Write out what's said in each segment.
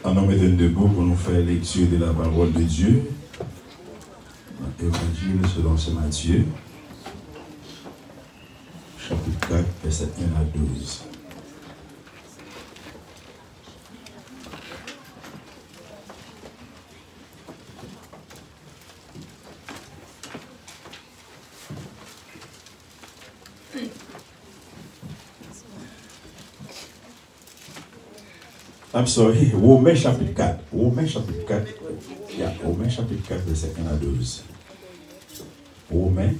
En nous mettant debout pour nous faire lecture de la parole de Dieu. Évangile selon Saint Matthieu, chapitre 4, verset 1 à 12. I'm sorry, Romains chapitre 4. Romains chapitre 4. Yeah, Romains chapitre 4, verset 1 à 12. Romains,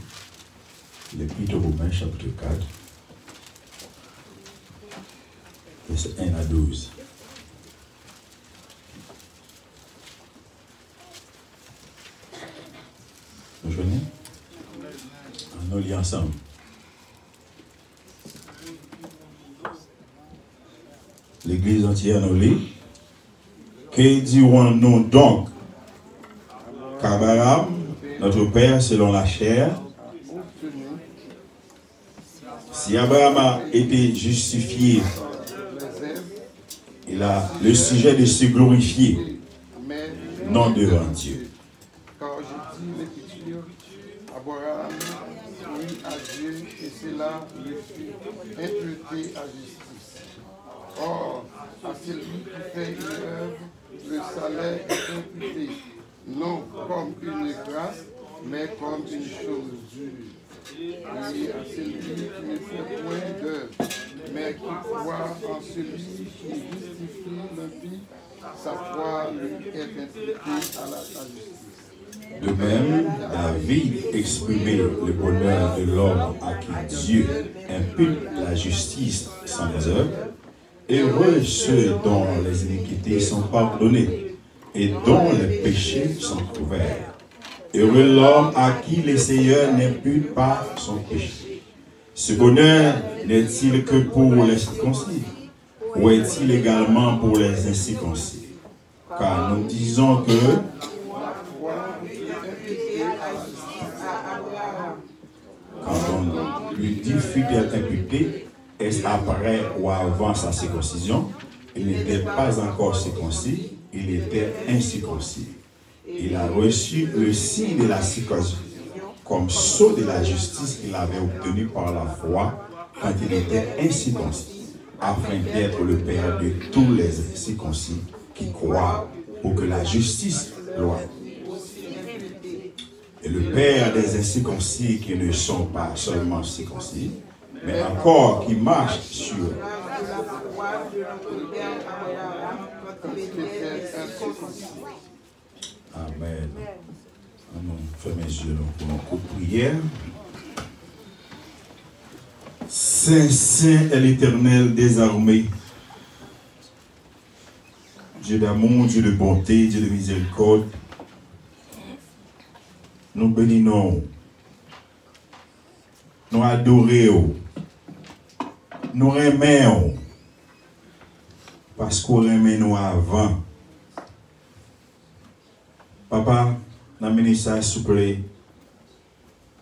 l'épître de Romains chapitre 4, verset 1 à 12. Vous joignez? On lit ensemble. L'église entière nous lit. Que dirons-nous donc? Qu'Abraham, notre père selon la chair, si Abraham a été justifié, il a le sujet de se glorifier, non devant Dieu. Car je dis l'Écriture, Abraham oui à Dieu et cela lui fut imputé à justice. Or, à celui qui fait une œuvre, le salaire est imputé, non comme une grâce, mais comme une chose due. Et à celui qui ne fait point d'œuvre, mais qui croit en celui qui justifie l'impie, sa foi lui est imputée à la justice. De même, David exprimait le bonheur de l'homme à qui Dieu impute la justice sans œuvre. Heureux ceux dont les iniquités sont pardonnées et dont les péchés sont couverts. Heureux l'homme à qui le Seigneur n'impute pas son péché. Ce bonheur n'est-il que pour les circoncis ou est-il également pour les incirconcis? Car nous disons que quand on lui dit fut-elle imputée, est-ce après ou avant sa circoncision? Il n'était pas encore circoncis, il était incirconcis. Il a reçu le signe de la circoncision comme sceau de la justice qu'il avait obtenu par la foi quand il était incirconcis, afin d'être le père de tous les incirconcis qui croient pour que la justice loigne. Et le père des incirconcis qui ne sont pas seulement circoncis, mais encore qui marchent sur Amen. On fait mes yeux pour nos coups de prière. Saint, Saint est l'Éternel des armées. Dieu d'amour, Dieu de bonté, Dieu de miséricorde. Nous bénissons, nous adorons, nous aimons, parce qu'on aime nous avant. Papa, nous avons ça souple,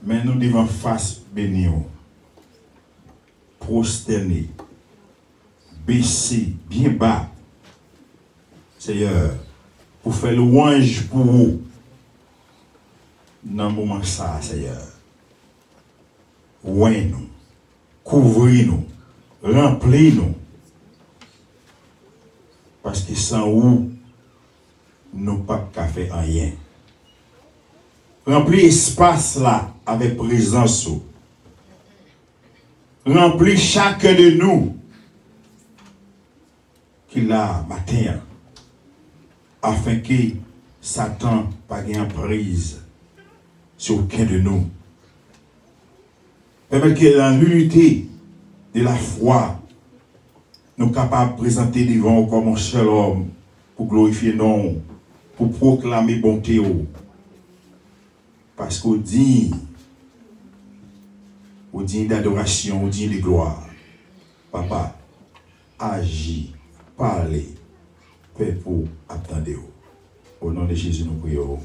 mais nous devons face bénir, prosterner, baisser, bien bas, Seigneur, pour faire louange pour vous. Dans le moment ça, Seigneur. Ouin-nous, couvrez-nous, remplis-nous. Parce que sans vous, nous ne pouvons pas faire rien. Remplis l'espace là avec présence. Remplis chacun de nous qui l'a matin. Afin que Satan pas gagne prise sur aucun de nous. Permettre que dans l'unité de la foi, nous sommes capables de présenter devant comme un seul homme pour glorifier non, pour proclamer bonté. Parce qu'on dit d'adoration, on dit de gloire. Papa, agis, parlez, fais pour attendre. Au nom de Jésus, nous prions.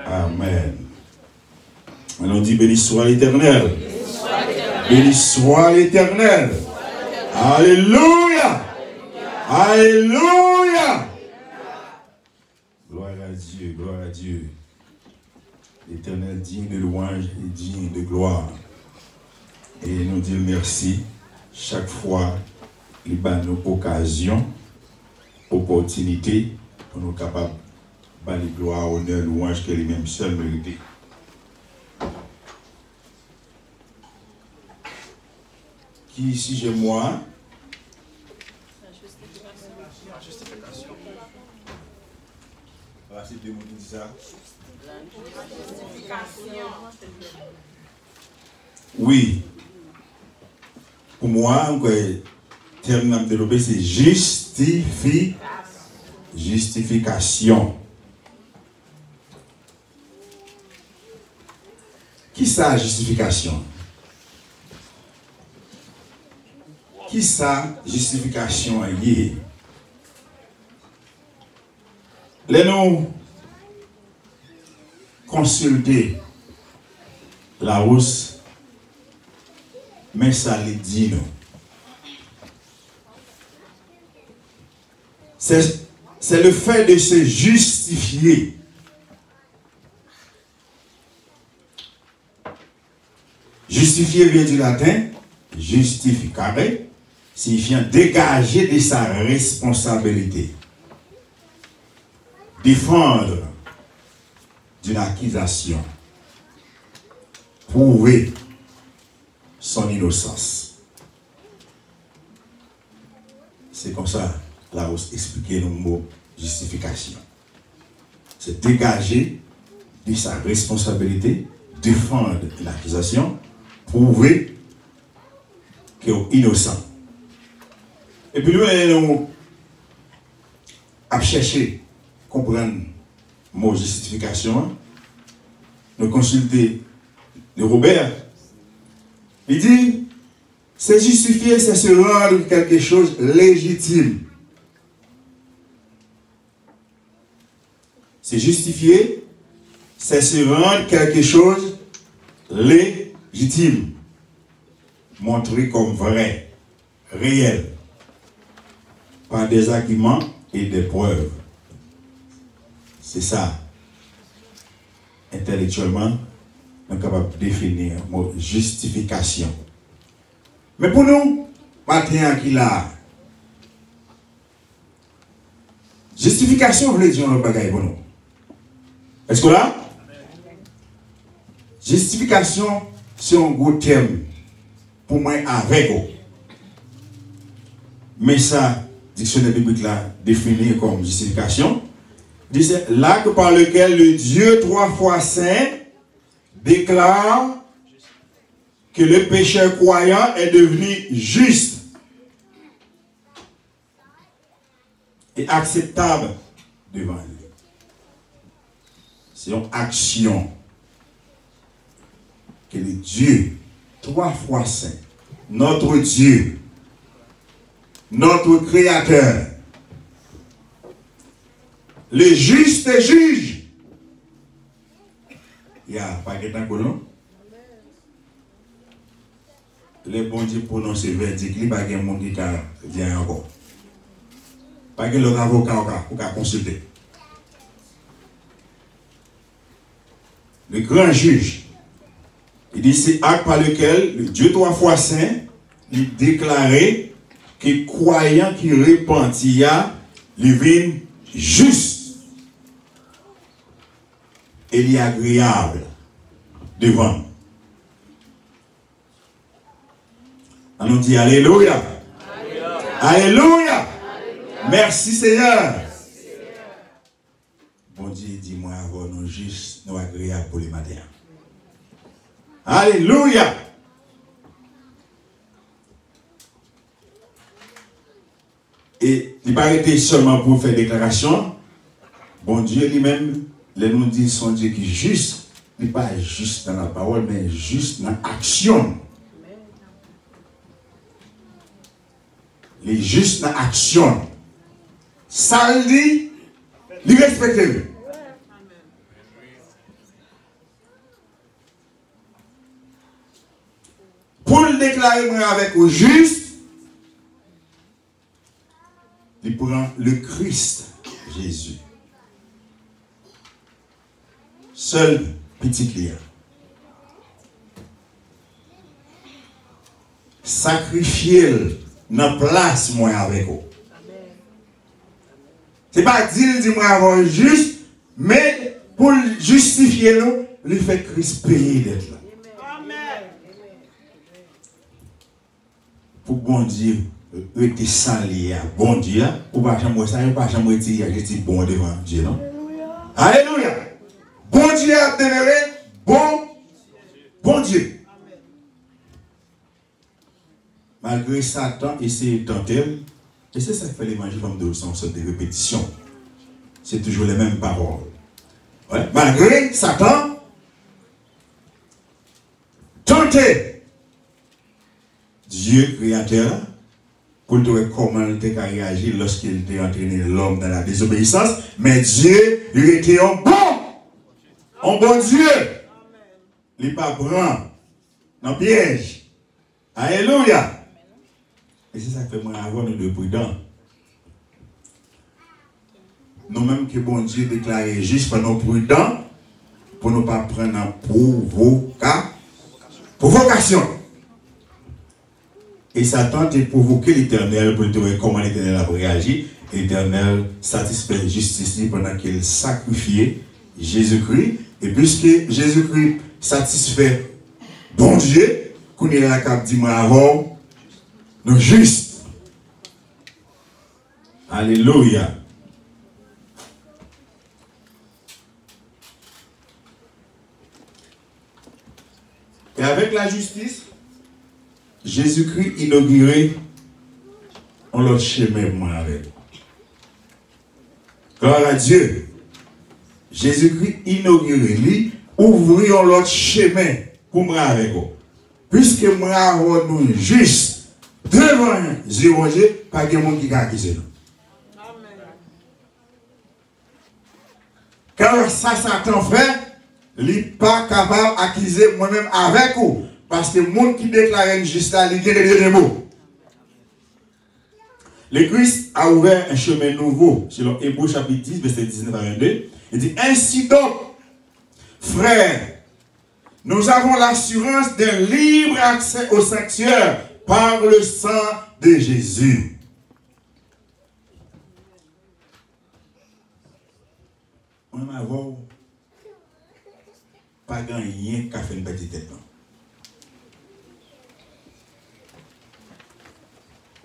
Amen. On dit béni soit l'Éternel. Béni soit l'Éternel. Alléluia. Alléluia. digne de louange et digne de gloire. Et nous dire merci chaque fois qu'il y a une occasion, opportunité pour nous capables de faire gloire, honneur, louange que lui-même seul mérité. Qui ici j'ai moi? La justification. Voilà, c'est deux mots qui disent ça. Oui. Pour moi, le terme que je développé, c'est justification. Qui ça, justification? Qui ça, justification est? Les nous consulter la hausse, mais ça les dit nous. C'est le fait de se justifier. Justifier vient du latin justificare, signifiant dégager de sa responsabilité, défendre d'une accusation, prouver son innocence. C'est comme ça, là, on expliquer le mot justification. C'est dégager de sa responsabilité, défendre une accusation, prouver qu'il est innocent. Et puis nous, nous avons cherché à comprendre le mot justification. Nous consulter le Robert. Il dit, c'est justifier, c'est se rendre quelque chose légitime. C'est justifier, c'est se rendre quelque chose légitime. Montrer comme vrai, réel, par des arguments et des preuves. C'est ça. Intellectuellement, nous sommes capables de définir le mot justification. Mais pour nous, matin qui là, justification veut dire un bagage pour nous. Est-ce que là? Justification, c'est un gros terme pour moi avec vous. Mais ça, dictionnaire biblique là, défini comme justification, dit c'est l'acte par lequel le Dieu 3 fois saint déclare que le pécheur croyant est devenu juste et acceptable devant lui. C'est une action que le Dieu 3 fois saint, notre Dieu, notre Créateur, le juste juge. Il n'y a pas de temps colon. Les bons Dieu prononcent le verdict, il n'y a pas de monde qui vient encore. Pas de l'autre avocat pour consulter. Le grand juge, il dit c'est acte par lequel le Dieu 3 fois saint, il déclarait que croyant qui repentit, il vient juste et il est agréable devant. On nous dit Alléluia. Alléluia. Merci Seigneur. Bon Dieu, dis-moi avoir nous juste, nous agréables pour les matins. Alléluia. Et il n'a pas été seulement pour faire déclaration. Bon Dieu lui-même, les nous dit son Dieu qui est juste. Il n'est pas juste dans la parole, mais juste dans l'action. Il est juste dans l'action. Ça le dit, il respecte lui. Pour le déclarer avec au juste, il prend le Christ Jésus. Seul petit client. sacrifier dans place moi avec vous. C'est pas dire moi avoir juste, mais pour justifier nous, il fait Christ payer d'être là. Pour bon Dieu, était sans lié à bon Dieu, ou pas jamais ça, pas jamais dire je dis bon devant Dieu, non? Alléluia. Bon Dieu a demeuré bon Dieu. Malgré Satan essaie de tenter, et c'est ça que fait l'évangile comme de sens de répétition. C'est toujours les mêmes paroles. Ouais. Malgré Satan, tenter Dieu créateur pour te voir comment il t'a réagi lorsqu'il t'a entraîné l'homme dans la désobéissance, mais Dieu, il était un bon Dieu. Il n'est pas prend dans le piège. Alléluia. Et c'est ça que fait moi avoir nous de prudents. Nous-mêmes que bon Dieu déclaré juste pour nous prudents, pour ne pas prendre en provocation. Et Satan t'a provoqué l'Éternel pour te voir comment l'Éternel a réagi. L'Éternel satisfait justice pendant qu'il sacrifiait Jésus-Christ. Et puisque Jésus-Christ satisfait bon Dieu, qu'on est là cap dit moi avant, nous juste. Alléluia. Et avec la justice, Jésus-Christ inauguré on l'autre chemin moi avec. Gloire à Dieu. Jésus-Christ inauguré, lui, ouvrir l'autre chemin pour moi avec vous. Puisque moi nous juste devant Dieu, pas de monde qui a accusé nous. Car ça, Satan fait, il n'est pas capable d'accuser moi-même avec vous. Parce que le monde qui déclare une justice, il y a des mots. Le Christ a ouvert un chemin nouveau, selon Hébreux chapitre 10, verset 19 à 22. Il dit, ainsi donc, frères, nous avons l'assurance d'un libre accès au sanctuaire par le sang de Jésus. On n'a pas gagné qu'à faire une petite tête.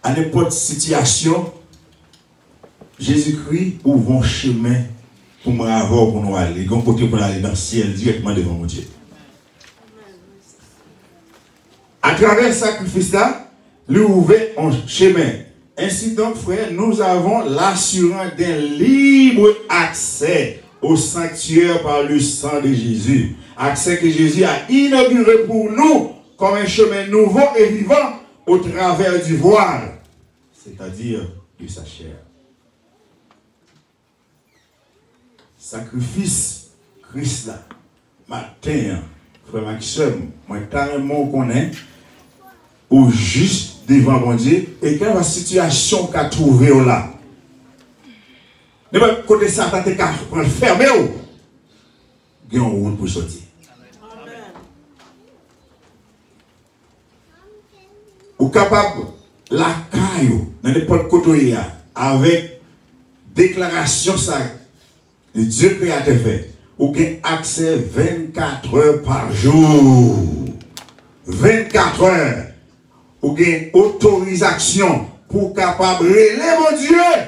À n'importe situation, Jésus-Christ ouvre un chemin pour nous avoir, pour nous aller. Un côté pour aller dans le ciel directement devant mon Dieu. À travers ce sacrifice-là, lui ouvre un chemin. Ainsi donc, frère, nous avons l'assurance d'un libre accès au sanctuaire par le sang de Jésus. Accès que Jésus a inauguré pour nous comme un chemin nouveau et vivant au travers du voile, c'est-à-dire de sa chair. Sacrifice Christ là, matin, frère Maxime, moi carrément connais, au juste devant mon Dieu, et quelle la situation qu'a trouvé là. Ne pas côté Satan te prendre fermé ou, il y a un route pour sortir. Ou capable la caillou dans n'importe côté avec déclaration ça le Dieu créateur fait ou gain accès 24 heures par jour 24 heures ou gain autorisation pour capable relever mon Dieu. Amen.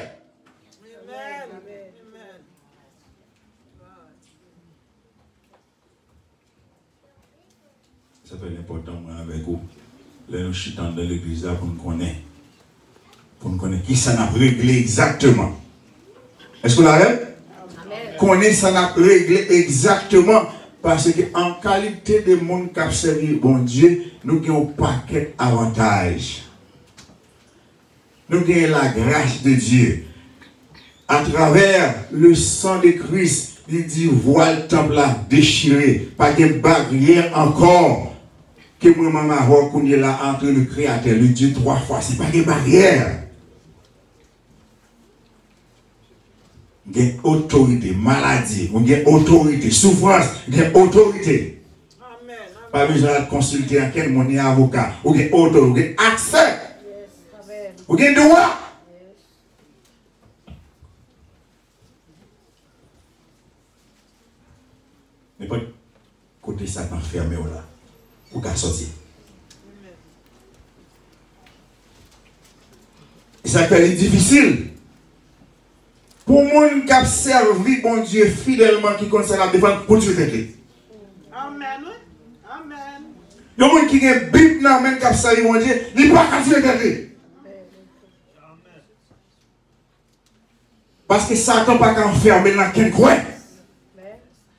Ça fait l'important avec vous. Là, nous chitons dans l'église pour nous connaître. Pour nous connaître qui ça n'a réglé exactement. Est-ce que vous l'avez? Connaître ça n'a réglé exactement. Parce qu'en qualité de monde qui a servi bon Dieu, nous avons un paquet d'avantages. Nous avons la grâce de Dieu. À travers le sang de Christ, il dit voilà le temple là déchiré. Pas de barrière encore. Que moi-même avoir qu'on est là entre le Créateur, le Dieu trois fois, ce n'est pas des barrières. Il y a autorité, maladie, il y a autorité, souffrance, il y a autorité. Amen, Pas besoin de consulter à quel monde avocat. Ou bien auto, ou bien accès. Ou bien droit. Mais pas côté ça enfermé là. Ou qu'à sortir. Et ça fait difficile. Pour les gens qui servent bon Dieu fidèlement, qui conseille la défense pour tuer quelqu'un. Amen. Amen. Les gens qui ont une Bible dans même qui servent bon Dieu, ils ne peuvent pas tuer quelqu'un. Parce que Satan n'a pas enfermé dans quel coin.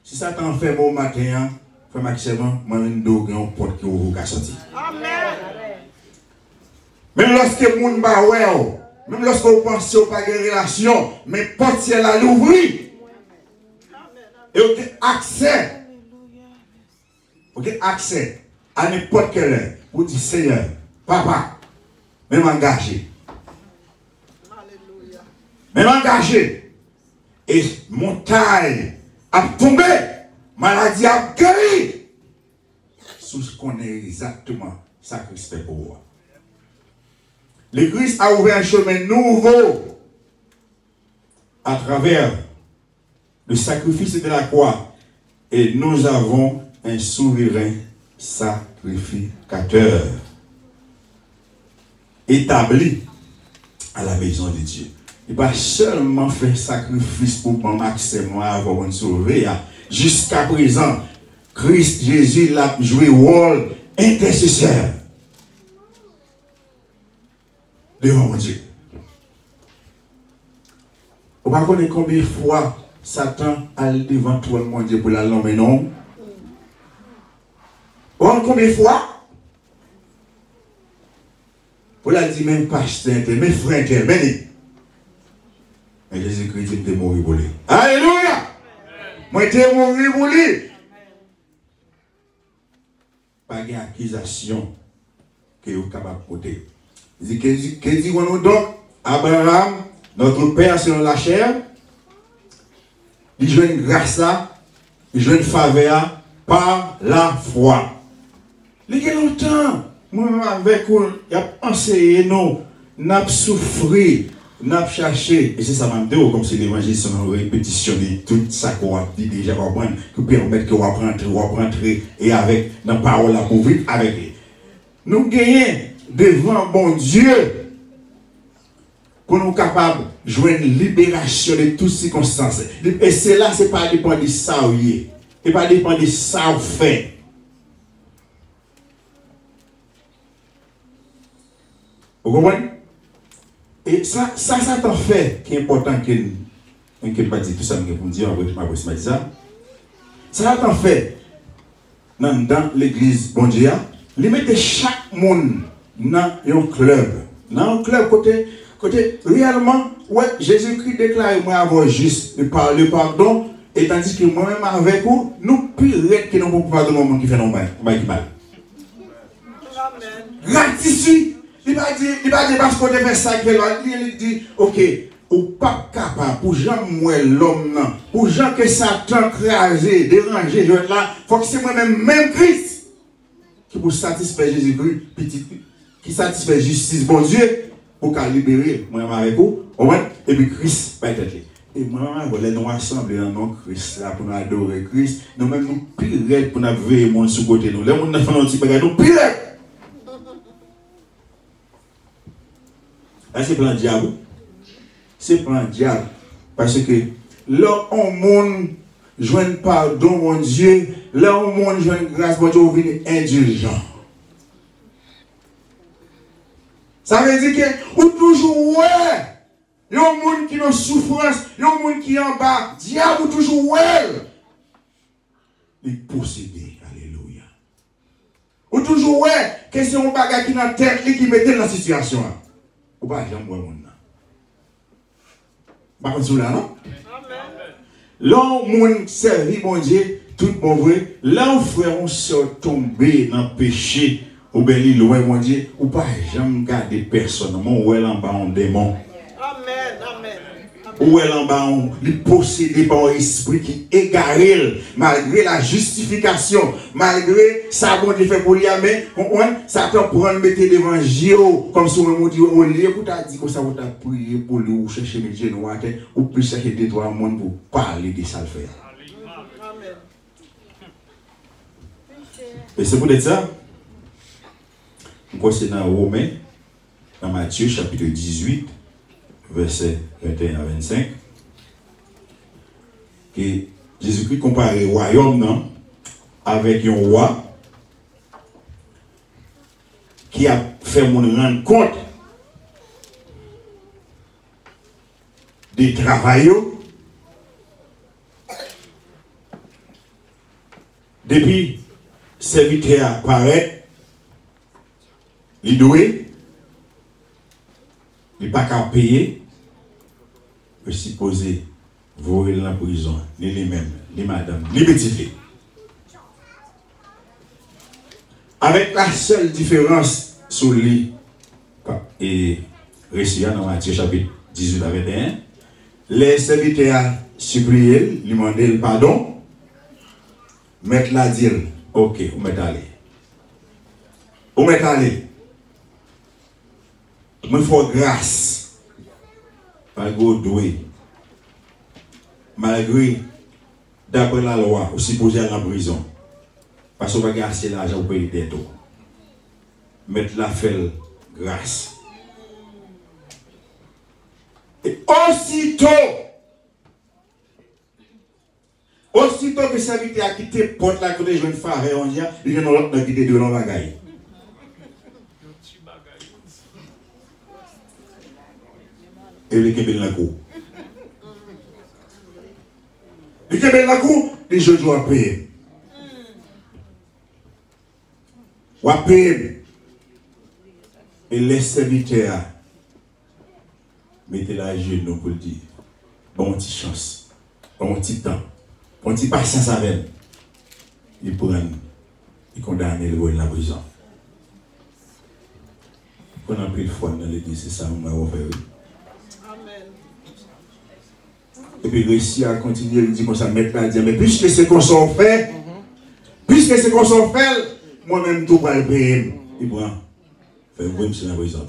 Si Satan enferme au matin, fait maximum, moi je dois un porte qui ouvre qu'à sortir. Amen. Même lorsque les gens ne même lorsque vous pensez au pas de relation, mais porte ciel à l'ouvrir. Et vous avez accès. Vous avez accès à n'importe quelle heure. Vous dites Seigneur, Papa, même engagé. Même engagé. Et montagne a tombé. Maladie a guéri. Sous ce qu'on est exactement ça que Christ fait pour vous. Le Christ a ouvert un chemin nouveau à travers le sacrifice de la croix. Et nous avons un souverain sacrificateur établi à la maison de Dieu. Il va seulement faire sacrifice pour mon maximum avant de sauver. Jusqu'à présent, Christ Jésus l'a joué rôle intercesseur. Devant mon Dieu. Vous ne savez pas combien de fois Satan a devant toi mon Dieu pour la langue, non? Vous savez combien de fois? Vous l'avez dit même pasteur, mes frères, mais Jésus-Christ était mort pour lui. Alléluia! Moi, j'étais mort pour lui. Pas d'accusation que vous êtes capable de porter. Que dit-on donc? Abraham, notre père selon la chair, il joue une grâce là, il joue une faveur par la foi. Il y a longtemps, moi avec vous, il a enseigné nous, n'a souffert, n'a cherché, et c'est ça m'a dit, comme si l'évangile sont répétitionné, tout ça qu'on a dit déjà, qui permet que vous rentrer et avec la parole là pour vivre avec lui. Nous gagnons devant bon Dieu pour nous capables de jouer une libération de toutes circonstances. Et cela, ce n'est pas dépendre de ça où il est. Ce n'est pas dépendre de ça où fait. Vous comprenez? Et ça t'en fait qui est important que je ne pas dire tout ça, mais pour dire, ça t'en fait dans l'église, bon Dieu, il met chaque monde dans un club. Dans un club, côté réellement, ouais, Jésus-Christ déclare moi avoir juste le pardon, et tandis que moi-même avec vous, nous pire que nous pouvons pardonner au monde qui fait nos mal. Gratitude. Il va dire parce qu'on fait ça, il dit, ok, ou pas capable, pour gens moi l'homme, pour gens que Satan crasé, dérangé, là, il faut que c'est moi-même, même Christ, qui pour satisfaire Jésus-Christ, qui satisfait justice, bon Dieu, pour qu'à libérer, moi avec vous, et puis Christ va être là. Et moi, nous assembler dans nos Christ, là, pour nous adorer Christ, nous-mêmes, nous pire pour nous veiller mon sous côté nous. Les gens nous font un petit bagage, nous pire. Là, c'est plan diable. C'est plan diable. Parce que là, on monde joint pardon, mon Dieu. Là, on monde joint grâce, mon Dieu, on vient indulgent. Ça veut dire que, ou toujours, ouais. Il y a un monde qui a une souffrance, il y a un monde qui est en bas. Diable, ou toujours, ouais. Il possédé. Alléluia. Ou toujours, ouais. Que c'est un bagage qui est dans la tête, qui met dans la situation. Ou pas, j'aime moi, mon nom. Pas comme ça, non? Là, mon servi, mon Dieu, tout bon vrai. Là, où frère, on s'est tombé dans le péché, ou bien loin, mon Dieu, ou pas, j'aime garder personne. Mon ouais, en bas, on démon. Amen, amen. ou elle en bas, il est possédé par un esprit qui égare malgré la justification, malgré ça bon Dieu fait pour lui, mais ça peut prendre mettre l'évangile comme si on dit au lieu pour t'a dit que ça va prier pour lui ou chercher mes genoux ou plus chercher des trois monde pour parler de ça le faire. Et c'est peut-être ça. C'est dans Romains, dans Matthieu chapitre 18, verset 21 à 25, que Jésus-Christ compare le royaume avec un roi qui a fait mon rendre compte des travailleurs depuis serviteur apparaît. Il doit, il n'est pas qu'à payer, il supposer voler dans la prison, ni lui-même, ni madame, ni petit. Avec la seule différence sur lui et récit dans Matthieu chapitre 18 à 21, les serviteurs supplié, lui demandaient le pardon, mettre la dire, ok, vous mettez aller. Vous mettez aller. Il faut grâce. Malgré, d'après la loi, vous supposez aller en prison. Parce que vous n'avez pas assez d'argent pour payer des taux. Mettre la fait grâce. Et aussitôt que le serviteur a quitté porte la côté de jeune frère, il y a un autre qui a quitté de l'embagaille. Et les Québécois dans la cour. Les Québécois dans la cour, les jeunes doivent payer. Ou à payer. Et les serviteurs mettez la genou pour le dire. Bon petit chance. Bon petit temps. Bon petit patience avec. Ils prennent. Ils condamnent le roi dans la prison. On a pris le foi dans l'église, c'est ça, on va faire. Et puis réussi à continuer, il dit comme ça, mettre la dire, mais puisque c'est qu'on s'en fait, moi-même tout va le payer. Il prend, fait un sur la prison.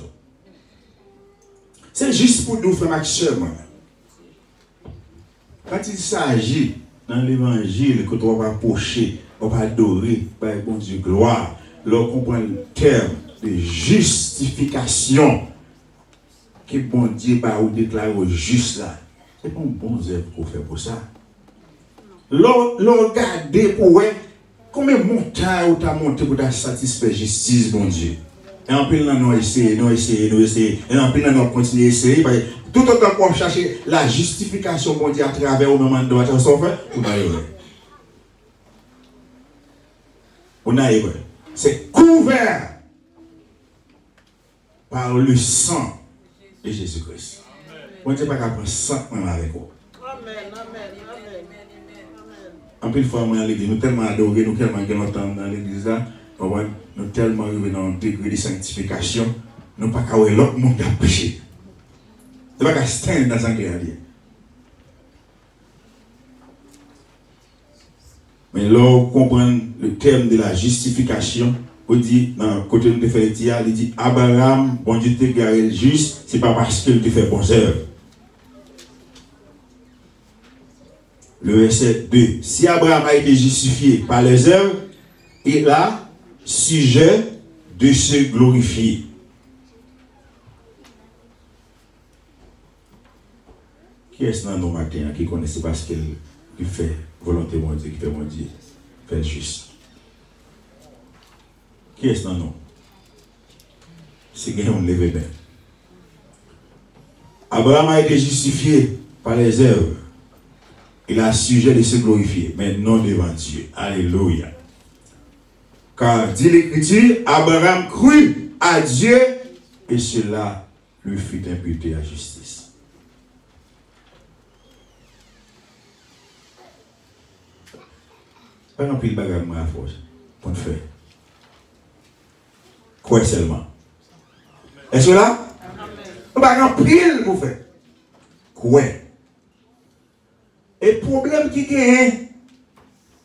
C'est juste pour nous faire maximum. Quand il s'agit dans l'évangile, que on va approcher, on va adorer, par bon Dieu, gloire, l'on comprend le terme de justification que bon Dieu va vous déclarer juste là. C'est pas un bon œuvre pour faire pour ça. L'on regarde pour combien de montagnes tu as monté pour satisfaire la justice, bon Dieu. Et en plus, nous essayons. Et en plus, nous continuons à essayer. Tout autant qu'on cherche la justification, bon Dieu, à travers le moment de droit, on a eu. C'est couvert par le sang de Jésus-Christ. On ne dit pas qu'à prendre sang avec vous. Amen. En plus, fois, moi, l'église, nous tellement adorés, nous tellement longtemps dans l'église là, nous tellement arrivés dans un degré de sanctification, nous pas qu'à l'autre monde à pécher. Nous pas qu'à stand dans un guerre. Mais là, on comprend le terme de la justification. On dit, dans le côté de fait il dit Abraham, bon Dieu te garé juste, c'est pas parce qu'il te fait bonnes œuvres. Le verset 2. Si Abraham a été justifié par les œuvres, il a sujet de se glorifier. Qui est-ce dans nos matins qui connaissait parce qu'il fait volonté mon Dieu, qui fait mon Dieu, fait juste? Qui est-ce dans nous? C'est que on lève bien. Abraham a été justifié par les œuvres. Il a sujet de se glorifier, mais non devant Dieu. Alléluia. Car, dit l'Écriture, Abraham crut à Dieu et cela lui fut imputé à justice. Pas non plus le bagage à force pour le faire. Quoi seulement? Est-ce que là? On va remplir pour faire. Quoi? Et le problème qui est,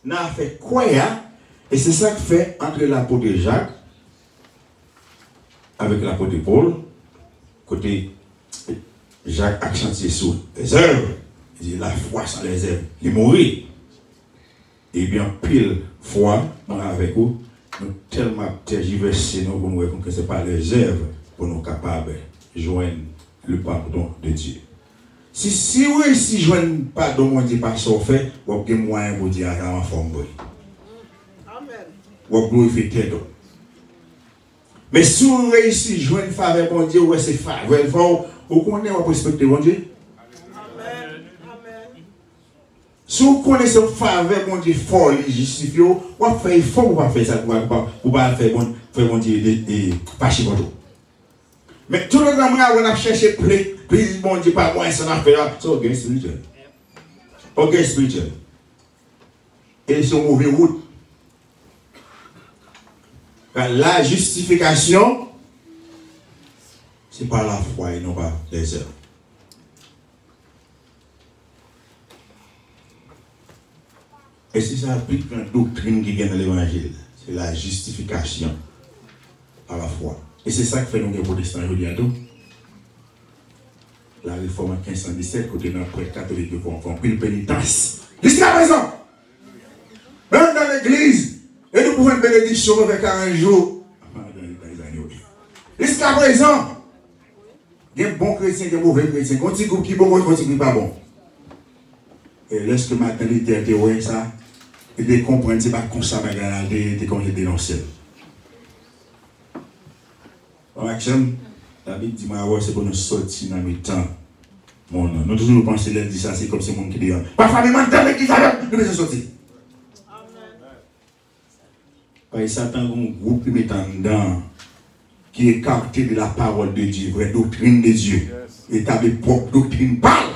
n'a fait quoi, et c'est ça que fait entre l'apôtre Jacques avec l'apôtre Paul, côté Jacques accentué sur les œuvres, il dit la foi sans les œuvres, il mourit. Et bien, pile foi, avec vous, nous tellement tergiversés, nous voyons que ce n'est pas les œuvres pour nous capables de joindre le pardon de Dieu. Si vous réussissez à joindre le pardon, mon Dieu, par son fait, vous avez moyen de dire à la forme. Amen. Vous avez glorifié. Mais si vous réussissez à joindre faveur, mon Dieu, c'est faveur. Vous connaissez, vous respectez mon Dieu. Amen. Amen. Si vous connaissez faveur, mon Dieu, fort, justifié, vous faites fort, vous ne faire ça, vous ne pas faire mon Dieu, pas chez vous. Mais tout le temps, on a cherché plus, mon Dieu, pas moi, ça n'a fait là. C'est orgueil spirituel. Orgueil spirituel. Et c'est une mauvaise route. La justification, c'est pas la foi et non pas les œuvres. Et si ça applique une doctrine qui vient dans l'évangile, c'est la justification par la foi. Et c'est ça que fait nous les protestants aujourd'hui. La réforme en 1517, côté dans le prêtre catholique, ils font pris le pénitence. Jusqu'à présent, même dans l'église, et nous pouvons une bénédiction avec 40 jours. Jusqu'à présent, il y a des bons chrétiens, il y a des mauvais chrétiens. Quand il y a des qui bon, quand il y a pas bon. Et lorsque maintenant il était ouais ça, et de comprendre que ce n'est pas comme ça, mais il comme je dénonçais. Maxime, David dit moi c'est pour nous sortir dans le temps. Mon nom. Nous toujours pensons qu'il dit ça, c'est comme si mon qui dit pas famille mentale qui ça, nous devons sortir. Parce que Satan a un groupe qui met en dedans, qui est capté de la parole de Dieu, vraie doctrine de Dieu. Et ta propre doctrine parle.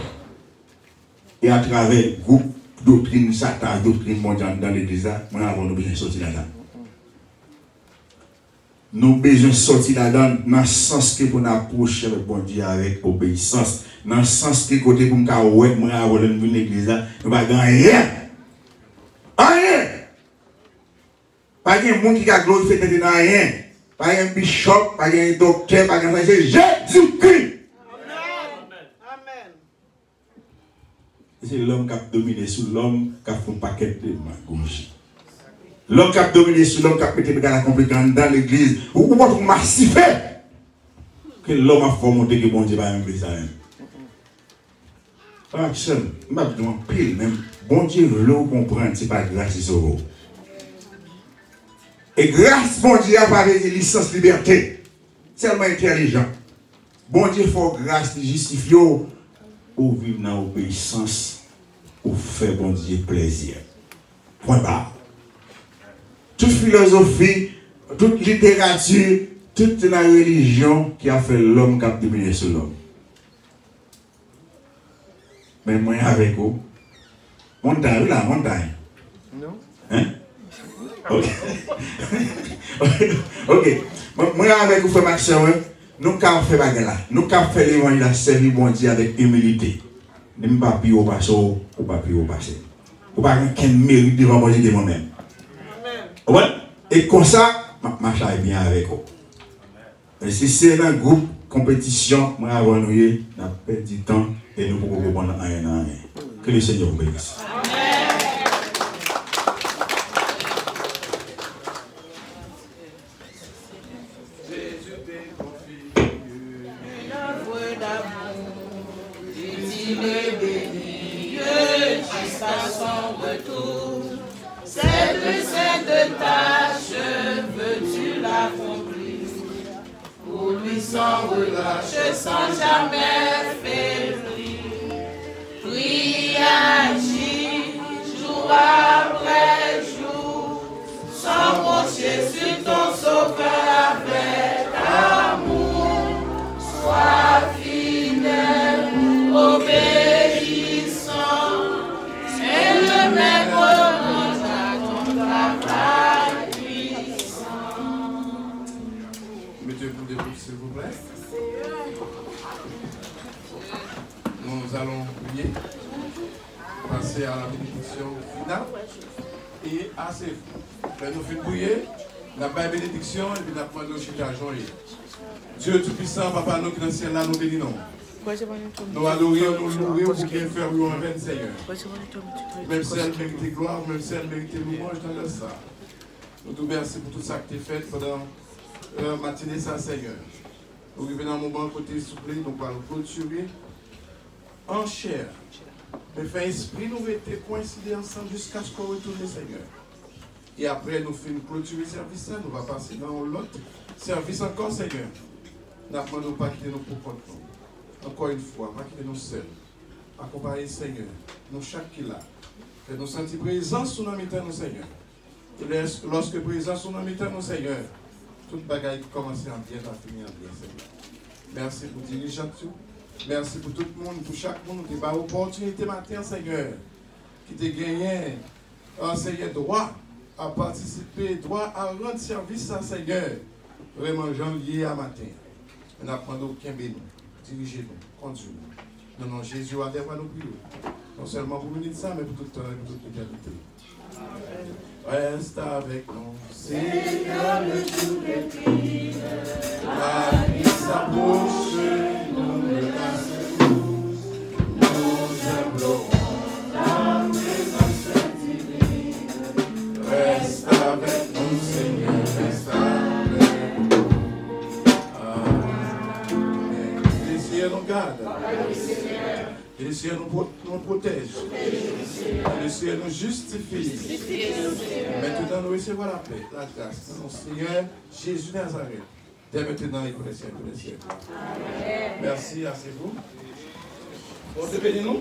Et à travers le groupe doctrine Satan, doctrine mondiale dans l'église, nous avons besoin de sortir là-dedans. Nous avons besoin de sortir là-dedans dans le sens que pour nous approcher le bon Dieu avec obéissance. Dans le sens que côté pour nous avoir dans l'église, nous ne avons rien. Rien. Pas de monde qui a glorifié dans rien. Pas un bishop, pas un docteur, pas un Jésus-Christ. Amen. C'est l'homme qui a dominé sur l'homme qui a fait un paquet de gauche. L'homme qui a dominé sur l'homme qui a pété la compétence dans l'église. Ou comment on massifé que l'homme a fait monter que bon Dieu va aimer ça. Action, je vais vous pile même. Bon Dieu, l'eau comprendre, c'est pas grâce, c'est sorrow. Et grâce, bon Dieu, a pas de licence liberté. Seulement intelligent. Bon Dieu, faut grâce, justifier ou vivre dans l'obéissance ou faire bon Dieu plaisir. Point barre. Toute philosophie, toute littérature, toute la religion qui a fait l'homme qui a dominé sur l'homme. Mais moi avec vous, montagne, là, montagne. Non. Hein? Ok. Ok. Moi avec vous, frère Maxime, nous avons fait bagarre. Nous avons fait l'évangile à servir bon Dieu avec humilité. Ne pas plus au passé ou pas plus au passé. Ou pas qu'un mérite devant bon Dieu de moi-même. Ouais. Et comme ça, ma chère est bien avec vous. Et si c'est un groupe compétition, moi avant nous, on a perdu du temps et nous pouvons répondre à un. Que le Seigneur vous bénisse. Sans relâche, sans jamais faiblir. Prie, agis, jour après jour, sans pencher sur ton sauveur avec amour. Sois fidèle, obéissant, et le maître à ton travail puissant. Mettez-vous debout, s'il vous plaît. Nous allons prier. passer à la bénédiction finale. Et assez. Nous faisons prier, la bénédiction, et puis nous demandons chez l'argent. Dieu Tout-Puissant, Papa, nous qui dans le ciel là, nous bénissons. Nous adorons, nous louons pour bien faire en vain, Seigneur. Même si elle mérite gloire, même si elle mérite louange dans le ça. Nous te remercions pour tout ça que tu as fait pendant la matinée, ça, Seigneur. Nous revenons à un moment côté souple, nous allons clôturer en chair. Mais fait esprit, nous étions coïncidés ensemble jusqu'à ce qu'on retourne, Seigneur. Et après, nous faisons clôturer le service, nous allons passer dans l'autre service encore, Seigneur. Nous ne demandons pas quitter nos propres comptes. Encore une fois, pas quitter nous seuls. Accompagner, Seigneur, nous chaque qui là. Que nous sentions présence sur nos mitans, Seigneur. Et lorsque présence sur nos mitans, Seigneur, toute bagaille commence à bien, à finir bien, Seigneur. Merci pour dirigeant tout. Merci pour tout le monde, pour chaque monde qui a l'opportunité matin, Seigneur, qui t'a gagné, Seigneur, droit à participer, droit à rendre service à Seigneur. Vraiment, janvier à matin. Nous n'apprenons aucun béni. Dirigez-nous, conduisez-nous. Non, Jésus a dévoilé nos prières. Non seulement pour minute ça, mais pour tout le temps et pour toute l'éternité. Reste avec nous. Seigneur, le jour des filles, la vie s'approche, nous le cassons, nous implorons ta présence divine. Reste avec nous, Seigneur, reste avec nous. Amen. Le Seigneur nous garde. Le Seigneur nous protège. Le Seigneur nous justifie. Maintenant, nous recevons la paix, la grâce. Dans notre Seigneur Jésus Nazareth. Dès maintenant et pour les siècles, pour les siècles. Merci, asseyez-vous. Bon, te bénis nous.